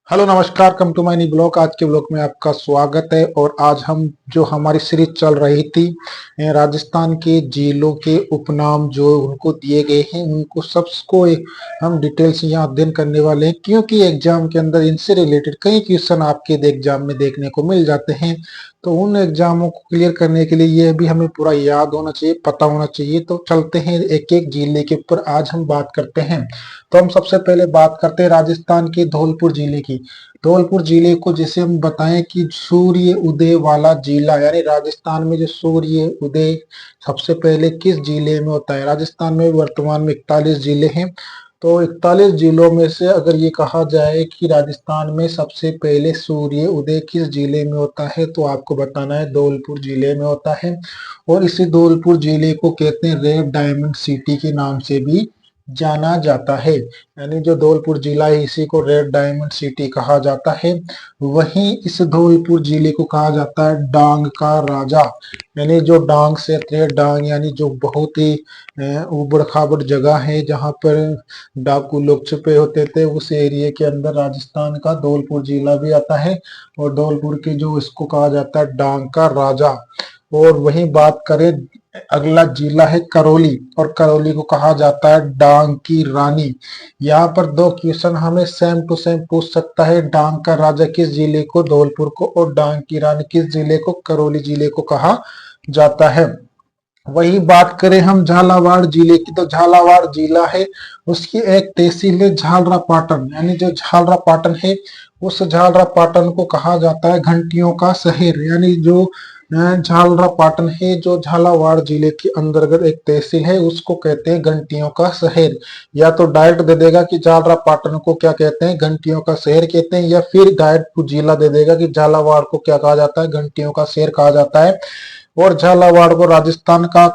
Hello नमस्कार, come to my new blog. आज के ब्लॉग में आपका स्वागत है। और आज हम जो हमारी सीरीज चल रही थी राजस्थान के जिलों के उपनाम जो उनको दिए गए हैं उनको सबको हम डिटेल से यहाँ अध्ययन करने वाले हैं, क्योंकि एग्जाम के अंदर इनसे रिलेटेड कई क्वेश्चन आपके एग्जाम में देखने को मिल जाते हैं। तो उन एग्जामों को क्लियर करने के लिए यह भी हमें पूरा याद होना चाहिए, पता होना चाहिए। तो चलते हैं एक एक जिले के ऊपर आज हम बात करते हैं। तो हम सबसे पहले बात करते हैं राजस्थान के धौलपुर जिले की। धौलपुर जिले को जैसे हम बताएं कि सूर्य उदय वाला जिला, यानी राजस्थान में जो सूर्य उदय सबसे पहले किस जिले में होता है। राजस्थान में वर्तमान में 41 जिले हैं। तो 41 जिलों में से अगर ये कहा जाए कि राजस्थान में सबसे पहले सूर्य उदय किस जिले में होता है, तो आपको बताना है धौलपुर जिले में होता है। और इसी धौलपुर जिले को कहते हैं रेड डायमंड सिटी के नाम से भी जाना जाता है। यानी जो धौलपुर जिला है इसी को रेड डायमंड सिटी कहा जाता है। वहीं इस धौलपुर जिले को कहा जाता है डांग का राजा। यानी जो डांग से डांग, यानी जो बहुत ही उबड़ खाबड़ जगह है जहां पर डाकू लोग छुपे होते थे, उस एरिया के अंदर राजस्थान का धौलपुर जिला भी आता है। और धौलपुर के जो इसको कहा जाता है डांग का राजा। और वहीं बात करें, अगला जिला है करौली, और करौली को कहा जाता है डांग की रानी। यहाँ पर दो क्वेश्चन हमें सेम टू सेम पूछ सकता है। डांग का राजा किस जिले को, धौलपुर को, और डांग की रानी किस जिले को, करौली जिले को कहा जाता है। वही बात करें हम झालावाड़ जिले की, तो झालावाड़ जिला है उसकी एक तहसील है झालरा पाटन। यानी जो झालरा पाटन है उस झालरा पाटन को कहा जाता है घंटियों का शहर। यानी जो झालरा पाटन है जो झालावाड़ जिले के अंतर्गत एक तहसील है उसको कहते हैं घंटियों का शहर। या तो डायरेक्ट दे देगा कि झालरा पाटन को क्या कहते हैं, घंटियों का शहर कहते हैं, या फिर डायरेक्ट जिला दे देगा कि झालावाड़ को क्या कहा जाता है, घंटियों का शहर कहा जाता है। और झालावाड़ को राजस्थान का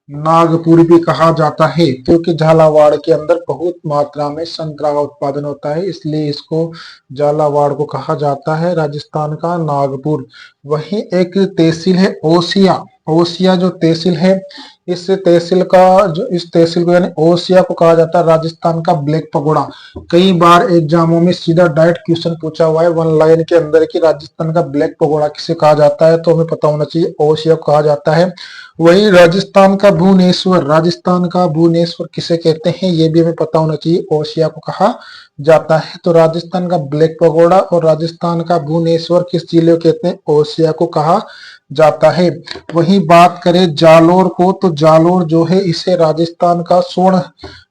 नागपुर भी कहा जाता है, क्योंकि झालावाड़ के अंदर बहुत मात्रा में संतरा का उत्पादन होता है, इसलिए इसको झालावाड़ को कहा जाता है राजस्थान का नागपुर। वहीं एक तहसील है ओसिया। ओसिया जो तहसील है, इस तहसील को यानी ओसिया को कहा जाता है राजस्थान का ब्लैक पगोड़ा। कई बार एग्जामों में सीधा डायरेक्ट क्वेश्चन पूछा हुआ है वन लाइन के अंदर कि राजस्थान का ब्लैक पगोड़ा किसे कहा जाता है, तो हमें पता होना चाहिए ओसिया को कहा जाता है। वही राजस्थान का भुवनेश्वर, राजस्थान का भुवनेश्वर किसे कहते हैं ये भी हमें पता होना चाहिए, ओसिया को कहा जाता है। तो राजस्थान का ब्लैक पगोड़ा और राजस्थान का भुवनेश्वर किस जिले को कहते हैं, ओसिया को कहा जाता है। वहीं बात करें जालोर को, तो जालोर जो है इसे राजस्थान का स्वर्ण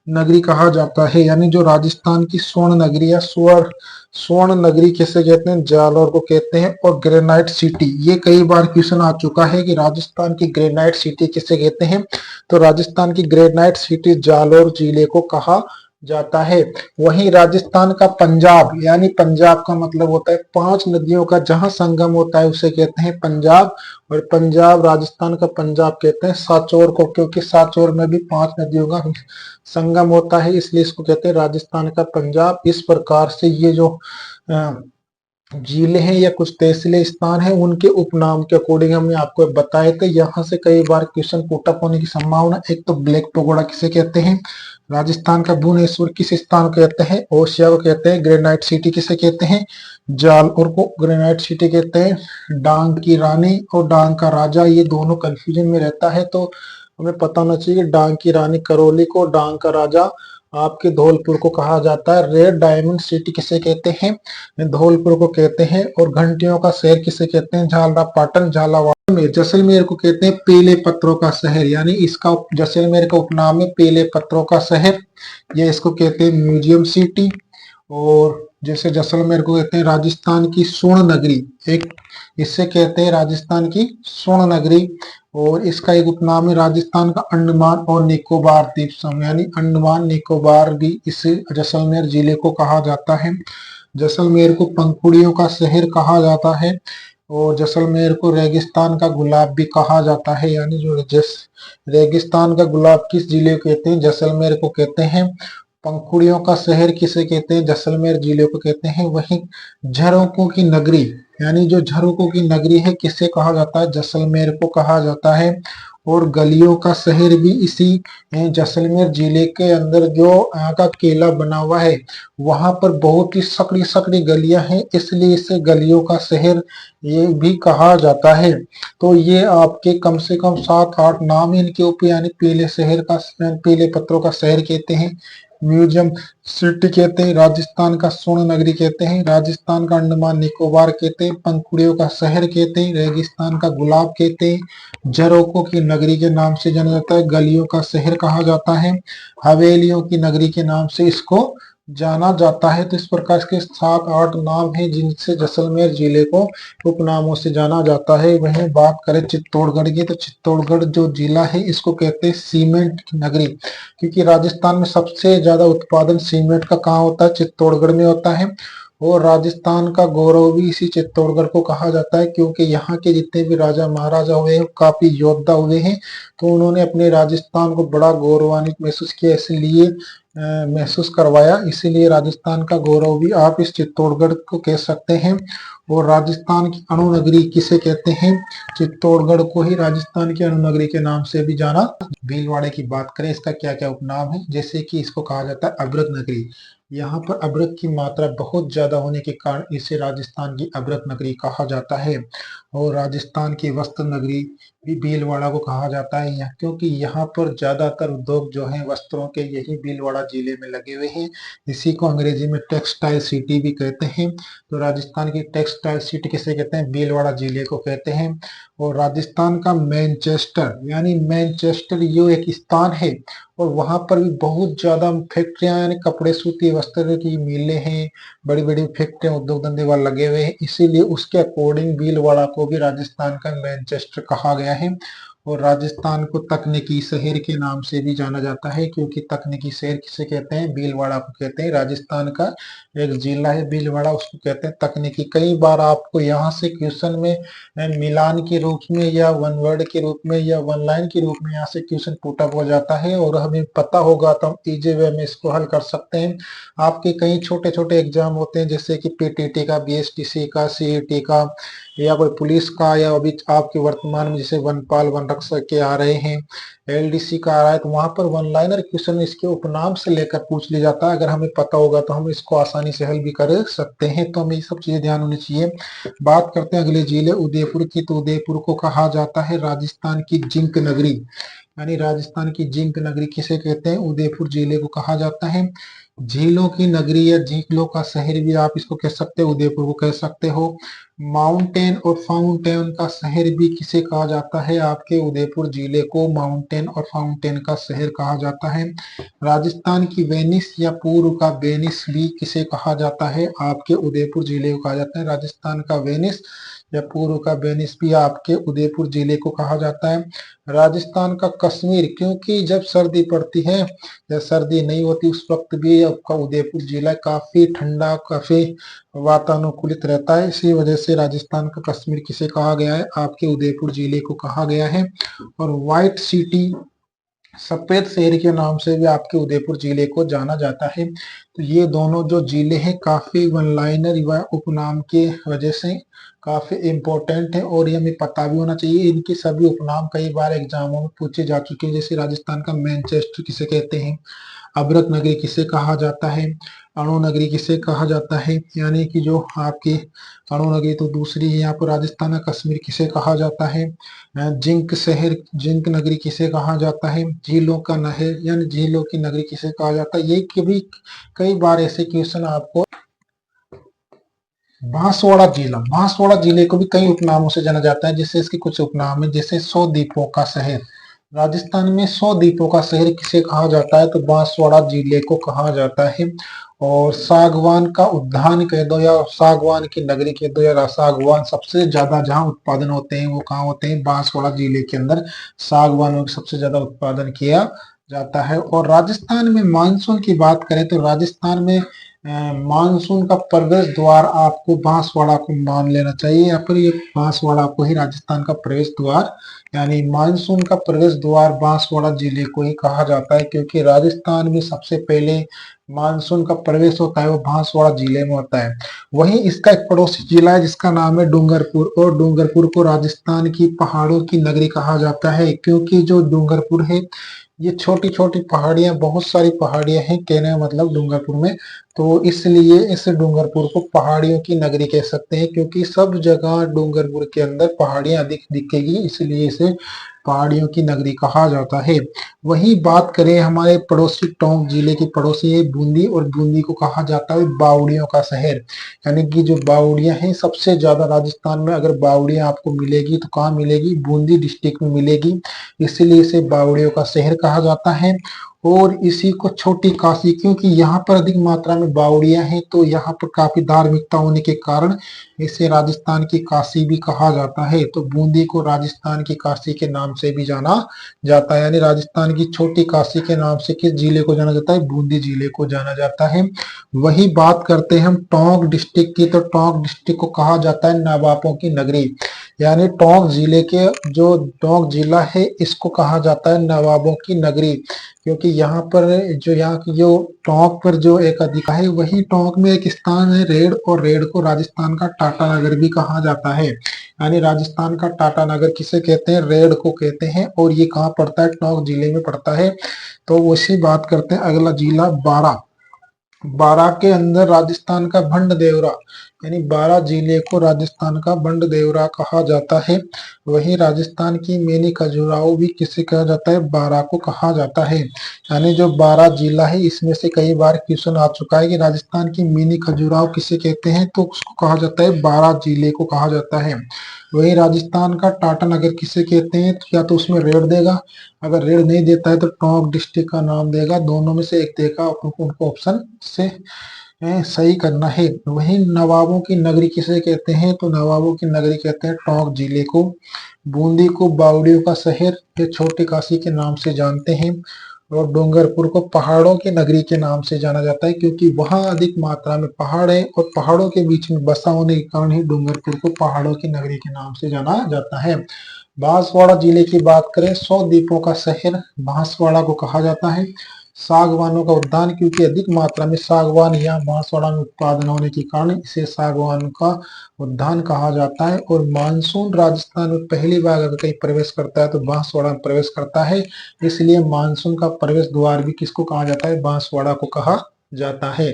नगरी कहा जाता है। यानी जो राजस्थान की स्वर्ण नगरी या स्वर्ण नगरी किसे कहते हैं, जालोर को कहते हैं। और ग्रेनाइट सिटी, ये कई बार क्वेश्चन आ चुका है कि राजस्थान की ग्रेनाइट सिटी किसे कहते हैं, तो राजस्थान की ग्रेनाइट सिटी जालोर जिले को कहा जाता है। वहीं राजस्थान का पंजाब, यानी पंजाब का मतलब होता है 5 नदियों का जहां संगम होता है उसे कहते हैं पंजाब। और पंजाब, राजस्थान का पंजाब कहते हैं सांचौर को, क्योंकि सांचौर में भी 5 नदियों का संगम होता है, इसलिए इसको कहते हैं राजस्थान का पंजाब। इस प्रकार से ये जो जिले हैं या कुछ तहसीलें स्थान है उनके उपनाम के अकॉर्डिंग हमने आपको बताए थे। यहाँ से कई बार क्वेश्चन पुटअप होने की संभावना। एक तो ब्लैक पगोड़ा किसे कहते हैं, राजस्थान का भुवनेश्वर किस स्थान को कहते हैं, ओसिया को कहते हैं, ग्रेनाइट सिटी किसे कहते हैं, जालौर को ग्रेनाइट सिटी कहते हैं, डांग की रानी और डांग का राजा, ये दोनों कंफ्यूजन में रहता है। तो हमें पता होना चाहिए डांग की रानी करौली को, डांग का राजा आपके धौलपुर को कहा जाता है। रेड डायमंड सिटी किसे कहते हैं, धौलपुर को कहते हैं। और घंटियों का शहर किसे कहते हैं, झालरा पाटन, झालावाड़ में। जैसलमेर को कहते हैं पीले पत्थरों का शहर, यानी इसका जैसलमेर का उपनाम है पीले पत्थरों का शहर, ये इसको कहते हैं म्यूजियम सिटी। और जैसे जैसलमेर को कहते हैं राजस्थान की स्वर्ण नगरी, एक इससे कहते हैं राजस्थान की स्वर्ण नगरी। और इसका एक उपनाम है राजस्थान का अंडमान और निकोबार द्वीप समूह, यानी अंडमान निकोबार भी इस जैसलमेर जिले को कहा जाता है। जैसलमेर को पंखुड़ियों का शहर कहा जाता है। और जैसलमेर को रेगिस्तान का गुलाब भी कहा जाता है। यानी जो रेगिस्तान का गुलाब किस जिले को कहते हैं, जैसलमेर को कहते हैं। पंखुड़ियों का शहर किसे कहते हैं, जैसलमेर जिले को कहते हैं। वहीं झरोकों की नगरी, यानी जो झरोकों की नगरी है किसे कहा जाता है, जैसलमेर को कहा जाता है। और गलियों का शहर भी इसी जैसलमेर जिले के अंदर जो यहाँ का किला बना हुआ है वहां पर बहुत ही सकड़ी सकड़ी गलियां हैं, इसलिए इसे गलियों का शहर ये भी कहा जाता है। तो ये आपके कम से कम 7-8 नाम है इनके ऊपर, यानी पीले शहर का, पीले पत्थरों का शहर कहते हैं, म्यूजियम सिटी कहते हैं, राजस्थान का स्वर्ण नगरी कहते हैं, राजस्थान का अंडमान निकोबार कहते हैं, पंखुड़ियों का शहर कहते हैं, रेगिस्तान का गुलाब कहते हैं, झरोखों की नगरी के नाम से जाना जाता है, गलियों का शहर कहा जाता है, हवेलियों की नगरी के नाम से इसको जाना जाता है। तो इस प्रकार के 7-8 नाम हैं जिनसे जैसलमेर जिले को उपनामों से जाना जाता है। वहीं बात करें चित्तौड़गढ़ की, तो चित्तौड़गढ़ जो जिला है इसको कहते हैं सीमेंट की नगरी, क्योंकि राजस्थान में सबसे ज्यादा उत्पादन सीमेंट का कहाँ होता है, चित्तौड़गढ़ में होता है। और राजस्थान का गौरव भी इसी चित्तौड़गढ़ को कहा जाता है, क्योंकि यहाँ के जितने भी राजा महाराजा हुए हैं काफी योद्धा हुए हैं, तो उन्होंने अपने राजस्थान को बड़ा गौरवान्वित महसूस किया, इसलिए महसूस करवाया, इसीलिए राजस्थान का गौरव भी आप इस चित्तौड़गढ़ को कह सकते हैं। और राजस्थान की अणु नगरी किसे कहते हैं, चित्तौड़गढ़ को ही राजस्थान की अणु नगरी के नाम से भी जाना। भीलवाड़े की बात करें, इसका क्या क्या उपनाम है, जैसे कि इसको कहा जाता है अभ्रक नगरी, यहाँ पर अभ्रक की मात्रा बहुत ज्यादा होने के कारण इसे राजस्थान की अभ्रक नगरी कहा जाता है। और राजस्थान की वस्त्र नगरी भी भीलवाड़ा को कहा जाता है, क्योंकि यहाँ पर ज्यादातर उद्योग जो है वस्त्रों के यही भीलवाड़ा जिले में लगे हुए हैं, इसी को अंग्रेजी में टेक्सटाइल सिटी भी कहते हैं। तो राजस्थान की टेक्सटाइल सिटी किसे कहते हैं, भीलवाड़ा जिले को कहते हैं। और राजस्थान का मैनचेस्टर, यानी मैनचेस्टर ये एक स्थान है, और वहां पर भी बहुत ज्यादा फैक्ट्रियां, यानी कपड़े सूती वस्त्र की मिलें हैं, बड़ी बड़ी फैक्ट्रियां उद्योग धंधे वाले लगे हुए हैं, इसीलिए उसके अकॉर्डिंग भीलवाड़ा को भी राजस्थान का मैनचेस्टर कहा गया है। और राजस्थान को तकनीकी शहर के नाम से भी जाना जाता है, क्योंकि तकनीकी शहर किसे कहते हैं, भीलवाड़ा को कहते हैं। राजस्थान का एक जिला है भीलवाड़ा, उसको कहते हैं तकनीकी। कई बार आपको यहाँ से क्वेश्चन में मिलान के रूप में या वन वर्ड के रूप में या वन लाइन के रूप में यहाँ से क्वेश्चन पुट अप हो जाता है, और हमें पता होगा तो हम इजी वे में इसको हल कर सकते हैं। आपके कई छोटे छोटे एग्जाम होते हैं, जैसे कि पीटीटी का, बीएसटीसी का, सीईटी का, या कोई पुलिस का, या अभी आपके वर्तमान में जैसे वनपाल वन रक्षक के आ रहे हैं, एलडीसी का आ रहा है, तो वहां पर वन लाइनर क्वेश्चन इसके उपनाम से लेकर पूछ लिया जाता है। अगर हमें पता होगा तो हम इसको आसानी से हल भी कर सकते हैं, तो हमें ये सब चीजें ध्यान होनी चाहिए। बात करते हैं अगले जिले उदयपुर की, तो उदयपुर को कहा जाता है राजस्थान की जिंक नगरी, यानी राजस्थान की जिंक नगरी किसे कहते हैं, उदयपुर जिले को कहा जाता है। झीलों की नगरी या झीलों का शहर भी आप इसको कह सकते हो, उदयपुर को कह सकते हो। माउंटेन और फाउंटेन का शहर भी किसे कहा जाता है, आपके उदयपुर जिले को माउंटेन और फाउंटेन का शहर कहा जाता है। राजस्थान की वेनिस या पूर्व का वेनिस भी किसे कहा जाता है, आपके उदयपुर जिले को कहा जाता है। राजस्थान का वेनिस या पूर्व का वेनिस भी आपके उदयपुर जिले को कहा जाता है। राजस्थान का कश्मीर, क्योंकि जब सर्दी पड़ती है या सर्दी नहीं होती उस वक्त भी आपका उदयपुर जिला काफी ठंडा, काफी वातानुकूलित रहता है, इसी वजह से राजस्थान का कश्मीर किसे कहा गया है, आपके उदयपुर जिले को कहा गया है। और व्हाइट सिटी, सफेद शहर के नाम से भी आपके उदयपुर जिले को जाना जाता है। तो ये दोनों जो जिले हैं काफी वन लाइनर व उपनाम के वजह से काफी इम्पोर्टेंट है, और ये हमें पता भी होना चाहिए। इनके सभी उपनाम कई बार एग्जामों में पूछे जा चुके हैं, जैसे राजस्थान का मैनचेस्टर किसे कहते हैं, अभ्रक नगरी किसे कहा जाता है, अणु नगरी किसे कहा जाता है, यानी कि जो आपकी अणु नगरी तो दूसरी है, यहाँ पर राजस्थान का कश्मीर किसे कहा जाता है, जिंक शहर, जिंक नगरी किसे कहा जाता है, झीलों का नहर यानी झीलों की नगरी किसे कहा जाता है। ये कभी कई बार ऐसे क्वेश्चन आपको। बांसवाड़ा जिला, बांसवाड़ा जिले को भी कई उपनामों से जाना जाता है, जैसे इसके कुछ उपनाम है, जैसे 100 द्वीपों का शहर। राजस्थान में 100 द्वीपों का शहर किसे कहा जाता है, तो बांसवाड़ा जिले को कहा जाता है। और सागवान का उद्यान कह दो या सागवान की नगरी कह दो, या सागवान सबसे ज्यादा जहां उत्पादन होते हैं वो कहाँ होते हैं, बांसवाड़ा जिले के अंदर सागवानों का सबसे ज्यादा उत्पादन किया जाता है। और राजस्थान में मानसून की बात करें तो राजस्थान में मानसून का प्रवेश द्वार आपको बांसवाड़ा को मान लेना चाहिए, या फिर ये बांसवाड़ा को ही राजस्थान का प्रवेश द्वार, यानी मानसून का प्रवेश द्वार बांसवाड़ा जिले को ही कहा जाता है, क्योंकि राजस्थान में सबसे पहले मानसून का प्रवेश होता है वो बांसवाड़ा जिले में होता है। वहीं इसका एक पड़ोसी जिला है जिसका नाम है डूंगरपुर, और डूंगरपुर को राजस्थान की पहाड़ों की नगरी कहा जाता है, क्योंकि जो डूंगरपुर है ये छोटी छोटी पहाड़ियां, बहुत सारी पहाड़ियां हैं कहने का मतलब डूंगरपुर में, तो इसलिए इस डूंगरपुर को पहाड़ियों की नगरी कह सकते हैं, क्योंकि सब जगह डूंगरपुर के अंदर पहाड़ियां अधिक दिखेगी, इसलिए इसे पहाड़ियों की नगरी कहा जाता है। वहीं बात करें हमारे पड़ोसी टोंक जिले की पड़ोसी है बूंदी, और बूंदी को कहा जाता है बावड़ियों का शहर, यानी कि जो बावड़ियां हैं सबसे ज्यादा राजस्थान में अगर बावड़ियां आपको मिलेगी तो कहाँ मिलेगी, बूंदी डिस्ट्रिक्ट में मिलेगी, इसीलिए इसे बावड़ियों का शहर कहा जाता है। और इसी को छोटी काशी, क्योंकि यहाँ पर अधिक मात्रा में बावड़ियां हैं तो यहाँ पर काफी धार्मिकता होने के कारण इसे राजस्थान की काशी भी कहा जाता है, तो बूंदी को राजस्थान की काशी के नाम से भी जाना जाता है, यानी राजस्थान की छोटी काशी के नाम से किस जिले को जाना जाता है, बूंदी जिले को जाना जाता है। वही बात करते हैं हम टोंक डिस्ट्रिक्ट की, तो टोंक डिस्ट्रिक्ट को कहा जाता है नवाबों की नगरी, यानी टोंक जिले के जो टोंक जिला है इसको कहा जाता है नवाबों की नगरी, क्योंकि यहाँ पर जो यहाँ की जो टोंक पर जो एक अधिकार है, वही टोंक में एक स्थान है रेड, और रेड को राजस्थान का टाटा नगर भी कहा जाता है, यानी राजस्थान का टाटा नगर किसे कहते हैं, रेड को कहते हैं, और ये कहाँ पड़ता है, टोंक जिले में पड़ता है। तो उसी बात करते हैं अगला जिला बारा। बारां के अंदर राजस्थान का भंड देवरा, यानी बारां जिले को राजस्थान का भंड देवरा कहा जाता है। वहीं राजस्थान की मिनी खजुराहो भी किसे कहा जाता है, बारां को कहा जाता है, यानी जो बारां जिला है इसमें से कई बार क्वेश्चन आ चुका है कि राजस्थान की मिनी खजुराहो किसे कहते हैं, तो उसको कहा जाता है बारां जिले को कहा जाता है। वही राजस्थान का टाटा नगर किसे कहते हैं, तो या तो उसमें रेड देगा, अगर रेड नहीं देता है तो टोंक डिस्ट्रिक्ट का नाम देगा, दोनों में से एक देगा, उनको ऑप्शन से सही करना है। वहीं नवाबों की नगरी किसे कहते हैं, तो नवाबों की नगरी कहते हैं टोंक जिले को। बूंदी को बावड़ियों का शहर या छोटी काशी के नाम से जानते हैं, और डूंगरपुर को पहाड़ों की नगरी के नाम से जाना जाता है, क्योंकि वहां अधिक मात्रा में पहाड़ है और पहाड़ों के बीच में बसा होने के कारण ही डूंगरपुर को पहाड़ों की नगरी के नाम से जाना जाता है। बांसवाड़ा जिले की बात करें, 100 द्वीपों का शहर बांसवाड़ा को कहा जाता है। सागवानों का उद्यान, क्योंकि अधिक मात्रा में सागवान यहाँ बांसवाड़ा में उत्पादन होने के कारण इसे सागवान का उद्यान कहा जाता है। और मानसून राजस्थान में पहली बार अगर कहीं प्रवेश करता है तो बांसवाड़ा में प्रवेश करता है, इसलिए मानसून का प्रवेश द्वार भी किसको कहा जाता है, बांसवाड़ा को कहा जाता है।